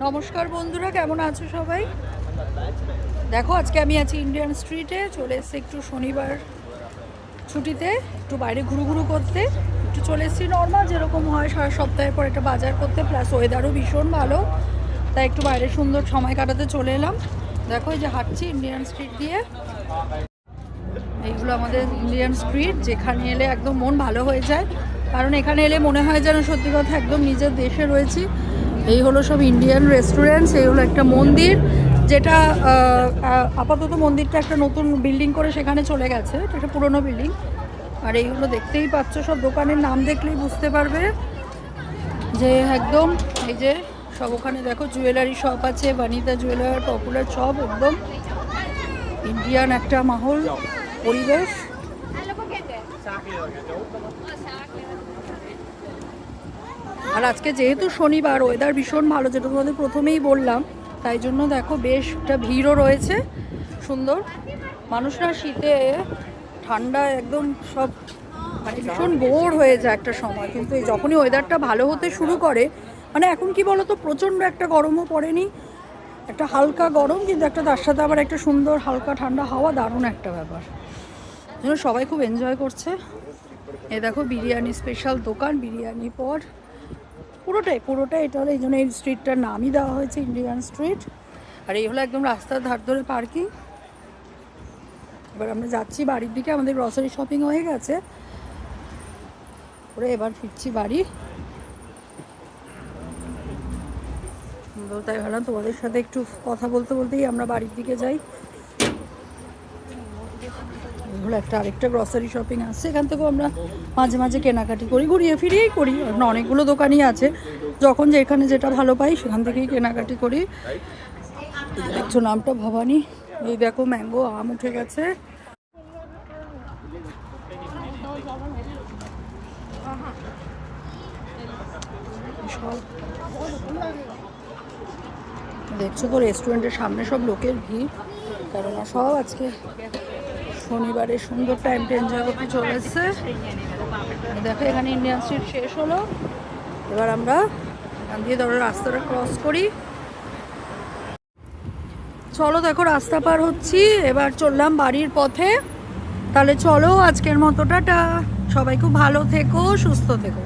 নমস্কার বন্ধুরা, কেমন আছো সবাই? দেখো আজকে আমি আছি ইন্ডিয়ান স্ট্রিটে। চলে এসেছি একটু শনিবার ছুটিতে একটু বাইরে ঘুরু করতে। একটু চলে এসেছি নর্মাল যেরকম হয় সারা সপ্তাহের পর একটা বাজার করতে, প্লাস ওয়েদারও ভীষণ ভালো, তাই একটু বাইরে সুন্দর সময় কাটাতে চলে এলাম। দেখো এই যে হাঁটছি ইন্ডিয়ান স্ট্রিট দিয়ে। এইগুলো আমাদের ইন্ডিয়ান স্ট্রিট, যেখানে এলে একদম মন ভালো হয়ে যায়, কারণ এখানে এলে মনে হয় যেন সত্যি কথা একদম নিজের দেশে রয়েছি। এই হলো সব ইন্ডিয়ান রেস্টুরেন্টস, এই হলো একটা মন্দির, যেটা আপাতত মন্দিরটা একটা নতুন বিল্ডিং করে সেখানে চলে গেছে, এটা একটা পুরোনো বিল্ডিং। আর এইগুলো দেখতেই পাচ্ছ, সব দোকানের নাম দেখলেই বুঝতে পারবে যে একদম এই যে সব ওখানে দেখো জুয়েলারি শপ আছে, বানিতা জুয়েলার, পপুলার, সব একদম ইন্ডিয়ান একটা মাহল পরিবেশ। আর আজকে যেহেতু শনিবার, ওয়েদার ভীষণ ভালো, যেটা তোমাদের প্রথমেই বললাম, তাই জন্য দেখো বেশ একটা ভিড়ও রয়েছে সুন্দর। মানুষরা শীতে ঠান্ডা একদম সব মানে ভীষণ বোর হয়ে যায় একটা সময়, কিন্তু এই যখনই ওয়েদারটা ভালো হতে শুরু করে, মানে এখন কি বলতো, প্রচণ্ড একটা গরমও পড়েনি, একটা হালকা গরম, কিন্তু একটা তার সাথে আবার একটা সুন্দর হালকা ঠান্ডা হাওয়া, দারুণ একটা ব্যাপার, যেন সবাই খুব এনজয় করছে। এ দেখো বিরিয়ানি স্পেশাল দোকান, বিরিয়ানি পর পুরোটাই এটা হলো, এই জন্য এই স্ট্রিটটার নামই দেওয়া হয়েছে ইন্ডিয়ান স্ট্রিট। আর এই হলো একদম রাস্তার ধার ধরে পার্কিং। এবার আমরা যাচ্ছি বাড়ির দিকে, আমাদের গ্রসারি শপিং হয়ে গেছে, করে এবার ফিরছি বাড়ি। তাই ভাবলাম তোমাদের সাথে একটু কথা বলতে বলতেই আমরা বাড়ির দিকে যাই। এগুলো আরেকটা গ্রসারি শপিং আছে, এখান থেকেও আমরা মাঝে মাঝে কেনাকাটি করি, ঘুরিয়ে ফিরিয়েই করি, অনেকগুলো দোকানই আছে, যখন যেখানে যেটা ভালো পাই সেখান থেকেই কেনাকাটি করি। দেখছো নামটা ভবানী। এই দেখো ম্যাঙ্গো আম উঠে গেছে। দেখছো তো রেস্টুরেন্টের সামনে সব লোকের ভিড়, কেননা সব আজকে শনিবারে সুন্দর টাইমটা এনজয় করতে চলে এসছে। দেখো এখানে ইন্ডিয়ান স্ট্রিট শেষ হলো, এবার আমরা এখান দিয়ে ধরো রাস্তাটা ক্রস করি। চলো দেখো রাস্তা পার হচ্ছি, এবার চললাম বাড়ির পথে। তাহলে চলো আজকের মতো টাটা, সবাই খুব ভালো থেকো, সুস্থ থেকো।